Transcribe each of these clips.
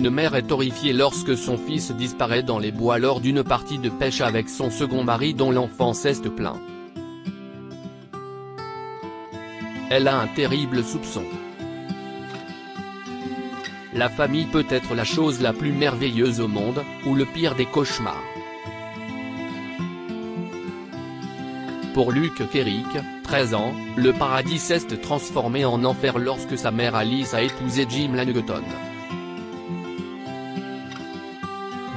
Une mère est horrifiée lorsque son fils disparaît dans les bois lors d'une partie de pêche avec son second mari dont l'enfant s'est plaint. Elle a un terrible soupçon. La famille peut être la chose la plus merveilleuse au monde, ou le pire des cauchemars. Pour Luke Kerrick, 13 ans, le paradis s'est transformé en enfer lorsque sa mère Alice a épousé Jim Lanegan.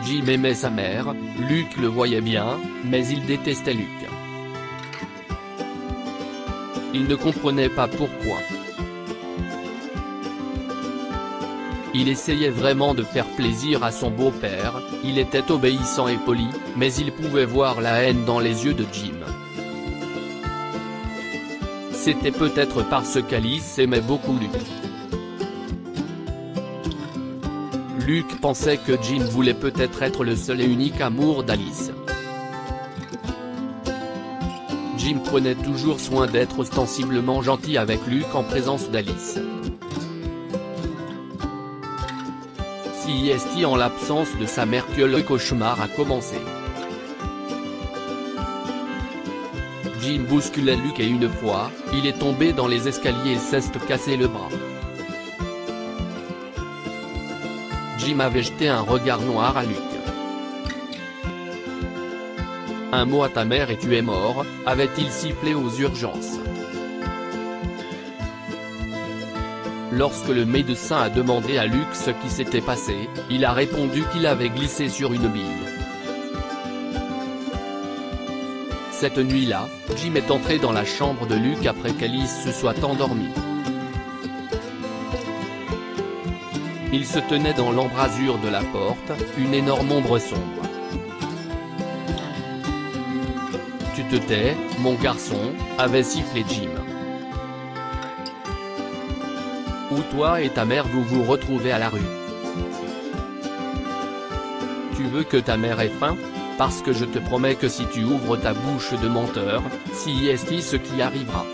Jim aimait sa mère, Luke le voyait bien, mais il détestait Luke. Il ne comprenait pas pourquoi. Il essayait vraiment de faire plaisir à son beau-père, il était obéissant et poli, mais il pouvait voir la haine dans les yeux de Jim. C'était peut-être parce qu'Alice aimait beaucoup Luke. Luke pensait que Jim voulait peut-être être le seul et unique amour d'Alice. Jim prenait toujours soin d'être ostensiblement gentil avec Luke en présence d'Alice. Si est en l'absence de sa mère que le cauchemar a commencé. Jim bousculait Luke et une fois, il est tombé dans les escaliers et s'est cassé le bras. Jim avait jeté un regard noir à Luke. Un mot à ta mère et tu es mort, avait-il sifflé aux urgences. Lorsque le médecin a demandé à Luke ce qui s'était passé, il a répondu qu'il avait glissé sur une bille. Cette nuit-là, Jim est entré dans la chambre de Luke après qu'Alice se soit endormie. Il se tenait dans l'embrasure de la porte, une énorme ombre sombre. « Tu te tais, mon garçon », avait sifflé Jim. « Où toi et ta mère vous vous retrouvez à la rue. Tu veux que ta mère ait faim ? Parce que je te promets que si tu ouvres ta bouche de menteur, si est ce qui arrivera. »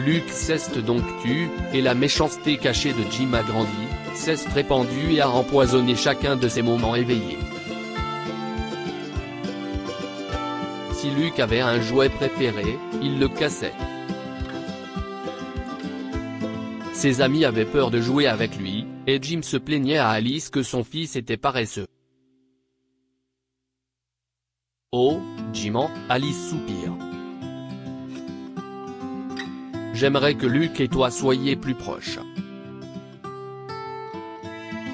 Luke s'est donc tu, et la méchanceté cachée de Jim a grandi, s'est répandue et a empoisonné chacun de ses moments éveillés. Si Luke avait un jouet préféré, il le cassait. Ses amis avaient peur de jouer avec lui, et Jim se plaignait à Alice que son fils était paresseux. « Oh, Jim », Alice soupire. « J'aimerais que Luke et toi soyez plus proches. »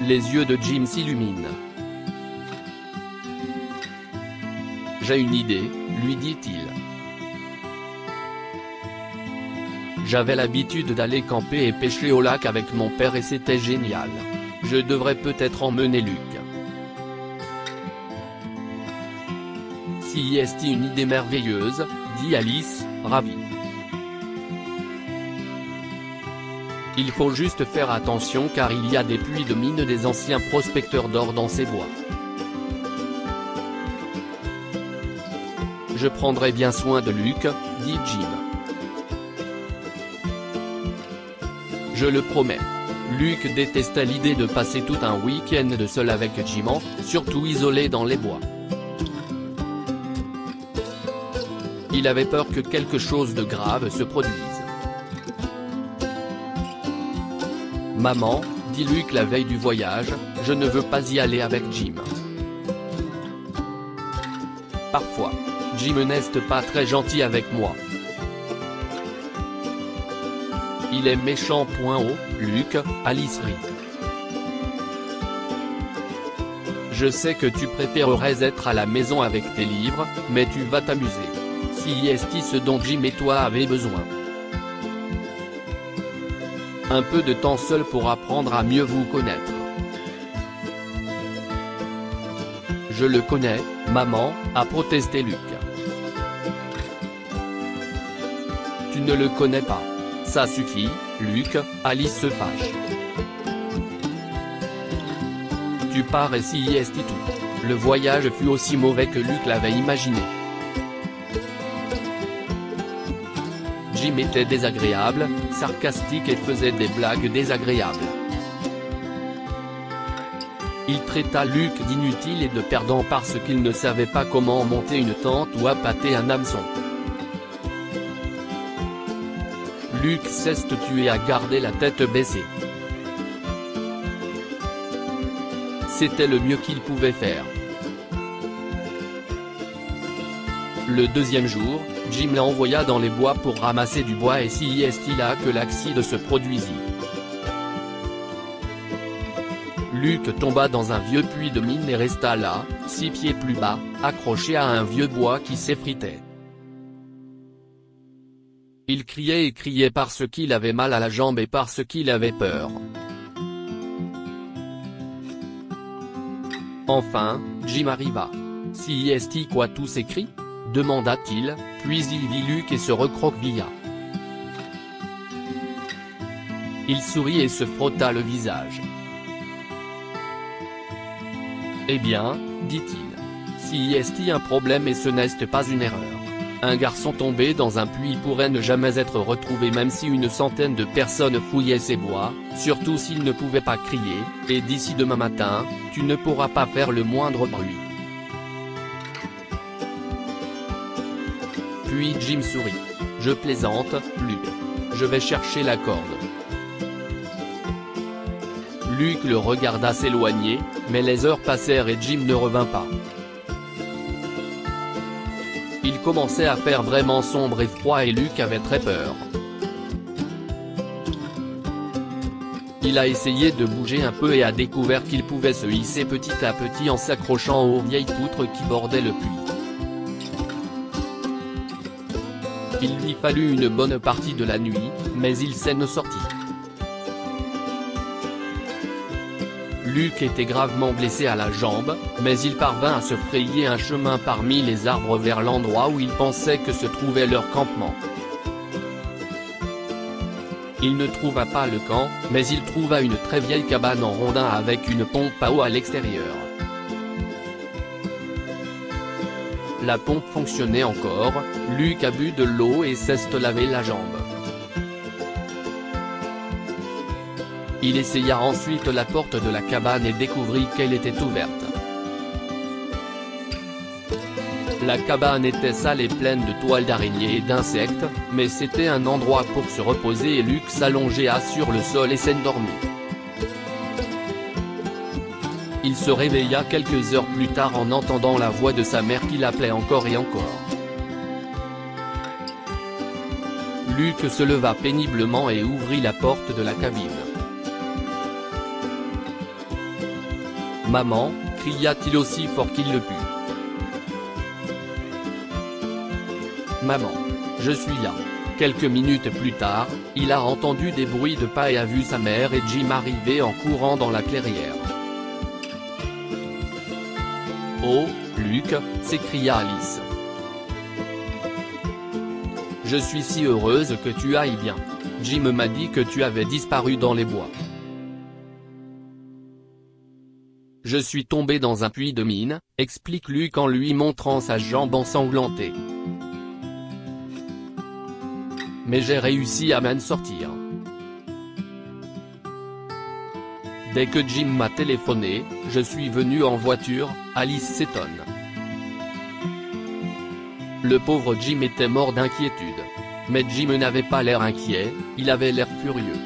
Les yeux de Jim s'illuminent. « J'ai une idée », lui dit-il. J'avais l'habitude d'aller camper et pêcher au lac avec mon père et c'était génial. Je devrais peut-être emmener Luke. Si est une idée merveilleuse, dit Alice, ravie. Il faut juste faire attention car il y a des puits de mine des anciens prospecteurs d'or dans ces bois. Je prendrai bien soin de Luke, dit Jim. Je le promets. Luke détestait l'idée de passer tout un week-end seul avec Jim, surtout isolé dans les bois. Il avait peur que quelque chose de grave se produise. « Maman, dit Luke la veille du voyage, je ne veux pas y aller avec Jim. » Parfois, Jim n'est pas très gentil avec moi. Il est méchant. Luke, Alice rit. Je sais que tu préférerais être à la maison avec tes livres, mais tu vas t'amuser. Si est ce dont Jim et toi avez besoin. Un peu de temps seul pour apprendre à mieux vous connaître. Je le connais, maman, a protesté Luke. Tu ne le connais pas. Ça suffit, Luke, Alice se fâche. Tu pars et si est tout. Le voyage fut aussi mauvais que Luke l'avait imaginé. Jim était désagréable, sarcastique et faisait des blagues désagréables. Il traita Luke d'inutile et de perdant parce qu'il ne savait pas comment monter une tente ou appâter un hameçon. Luke s'est-tué à garder la tête baissée. C'était le mieux qu'il pouvait faire. Le deuxième jour, Jim l'envoya dans les bois pour ramasser du bois et c'est là que l'accident se produisit. Luke tomba dans un vieux puits de mine et resta là, 6 pieds plus bas, accroché à un vieux bois qui s'effritait. Il criait et criait parce qu'il avait mal à la jambe et parce qu'il avait peur. Enfin, Jim arriva. « Si quoi tous ces cris ?» demanda-t-il, puis il vit Luke et se recroquevilla. Il sourit et se frotta le visage. « Eh bien, dit-il, si un problème et ce n'est pas une erreur. Un garçon tombé dans un puits pourrait ne jamais être retrouvé même si une centaine de personnes fouillaient ces bois, surtout s'il ne pouvait pas crier, et d'ici demain matin, tu ne pourras pas faire le moindre bruit. » Puis Jim sourit. « Je plaisante, Luke. Je vais chercher la corde. » Luke le regarda s'éloigner, mais les heures passèrent et Jim ne revint pas. Il commençait à faire vraiment sombre et froid et Luke avait très peur. Il a essayé de bouger un peu et a découvert qu'il pouvait se hisser petit à petit en s'accrochant aux vieilles poutres qui bordaient le puits. Il lui fallut une bonne partie de la nuit, mais il s'en sortit. Luke était gravement blessé à la jambe, mais il parvint à se frayer un chemin parmi les arbres vers l'endroit où il pensait que se trouvait leur campement. Il ne trouva pas le camp, mais il trouva une très vieille cabane en rondin avec une pompe à eau à l'extérieur. La pompe fonctionnait encore, Luke a bu de l'eau et s'est lavé la jambe. Il essaya ensuite la porte de la cabane et découvrit qu'elle était ouverte. La cabane était sale et pleine de toiles d'araignées et d'insectes, mais c'était un endroit pour se reposer et Luke s'allongea sur le sol et s'endormit. Il se réveilla quelques heures plus tard en entendant la voix de sa mère qui l'appelait encore et encore. Luke se leva péniblement et ouvrit la porte de la cabine. « Maman » cria-t-il aussi fort qu'il le put. « Maman. Je suis là. » Quelques minutes plus tard, il a entendu des bruits de pas et a vu sa mère et Jim arriver en courant dans la clairière. « Oh, Luke » s'écria Alice. « Je suis si heureuse que tu ailles bien. Jim m'a dit que tu avais disparu dans les bois. » Je suis tombé dans un puits de mine, explique Luke en lui montrant sa jambe ensanglantée. Mais j'ai réussi à m'en sortir. Dès que Jim m'a téléphoné, je suis venu en voiture, Alice s'étonne. Le pauvre Jim était mort d'inquiétude. Mais Jim n'avait pas l'air inquiet, il avait l'air furieux.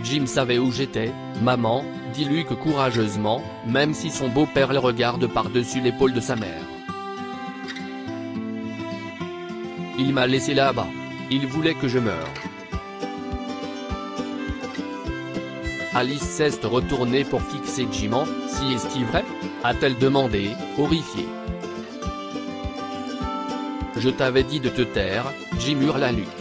Jim savait où j'étais, maman, dit Luke courageusement, même si son beau-père le regarde par-dessus l'épaule de sa mère. Il m'a laissé là-bas. Il voulait que je meure. Alice s'est retournée pour fixer Jim. « Si est-ce vrai ?» a-t-elle demandé, horrifiée. « Je t'avais dit de te taire, » Jim hurla Luke. «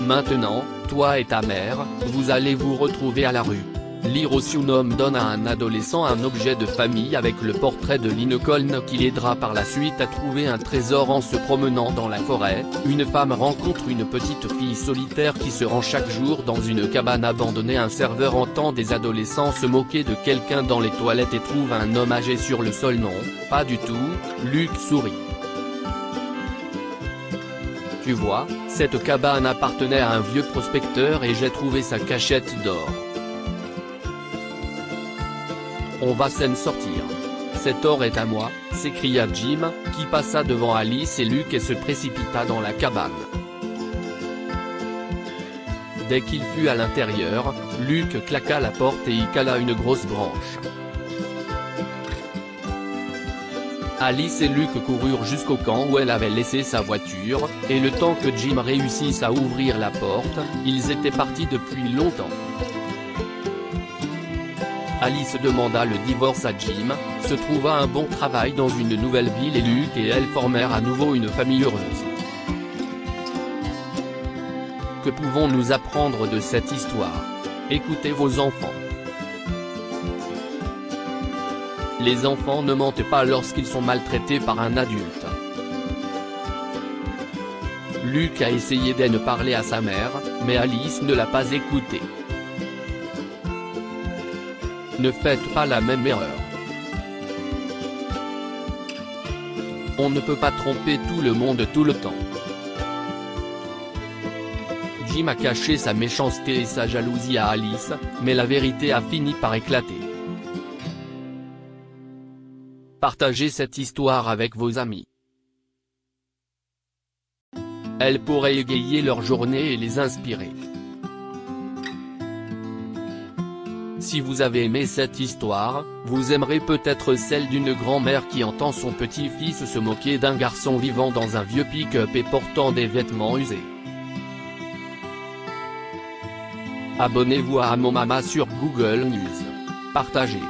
Maintenant, toi et ta mère, vous allez vous retrouver à la rue. l'Hiroshima donne à un adolescent un objet de famille avec le portrait de Lincoln qui l'aidera par la suite à trouver un trésor en se promenant dans la forêt. Une femme rencontre une petite fille solitaire qui se rend chaque jour dans une cabane abandonnée. Un serveur entend des adolescents se moquer de quelqu'un dans les toilettes et trouve un homme âgé sur le sol. Non, pas du tout, Luke sourit. Tu vois, cette cabane appartenait à un vieux prospecteur et j'ai trouvé sa cachette d'or. On va s'en sortir. Cet or est à moi, s'écria Jim, qui passa devant Alice et Luke et se précipita dans la cabane. Dès qu'il fut à l'intérieur, Luke claqua la porte et y cala une grosse branche. Alice et Luke coururent jusqu'au camp où elle avait laissé sa voiture, et le temps que Jim réussisse à ouvrir la porte, ils étaient partis depuis longtemps. Alice demanda le divorce à Jim, se trouva un bon travail dans une nouvelle ville et Luke et elle formèrent à nouveau une famille heureuse. Que pouvons-nous apprendre de cette histoire? Écoutez vos enfants. Les enfants ne mentent pas lorsqu'ils sont maltraités par un adulte. Luke a essayé d'en parler à sa mère, mais Alice ne l'a pas écouté. Ne faites pas la même erreur. On ne peut pas tromper tout le monde tout le temps. Jim a caché sa méchanceté et sa jalousie à Alice, mais la vérité a fini par éclater. Partagez cette histoire avec vos amis. Elle pourrait égayer leur journée et les inspirer. Si vous avez aimé cette histoire, vous aimerez peut-être celle d'une grand-mère qui entend son petit-fils se moquer d'un garçon vivant dans un vieux pick-up et portant des vêtements usés. Abonnez-vous à Mon Mama sur Google News. Partagez.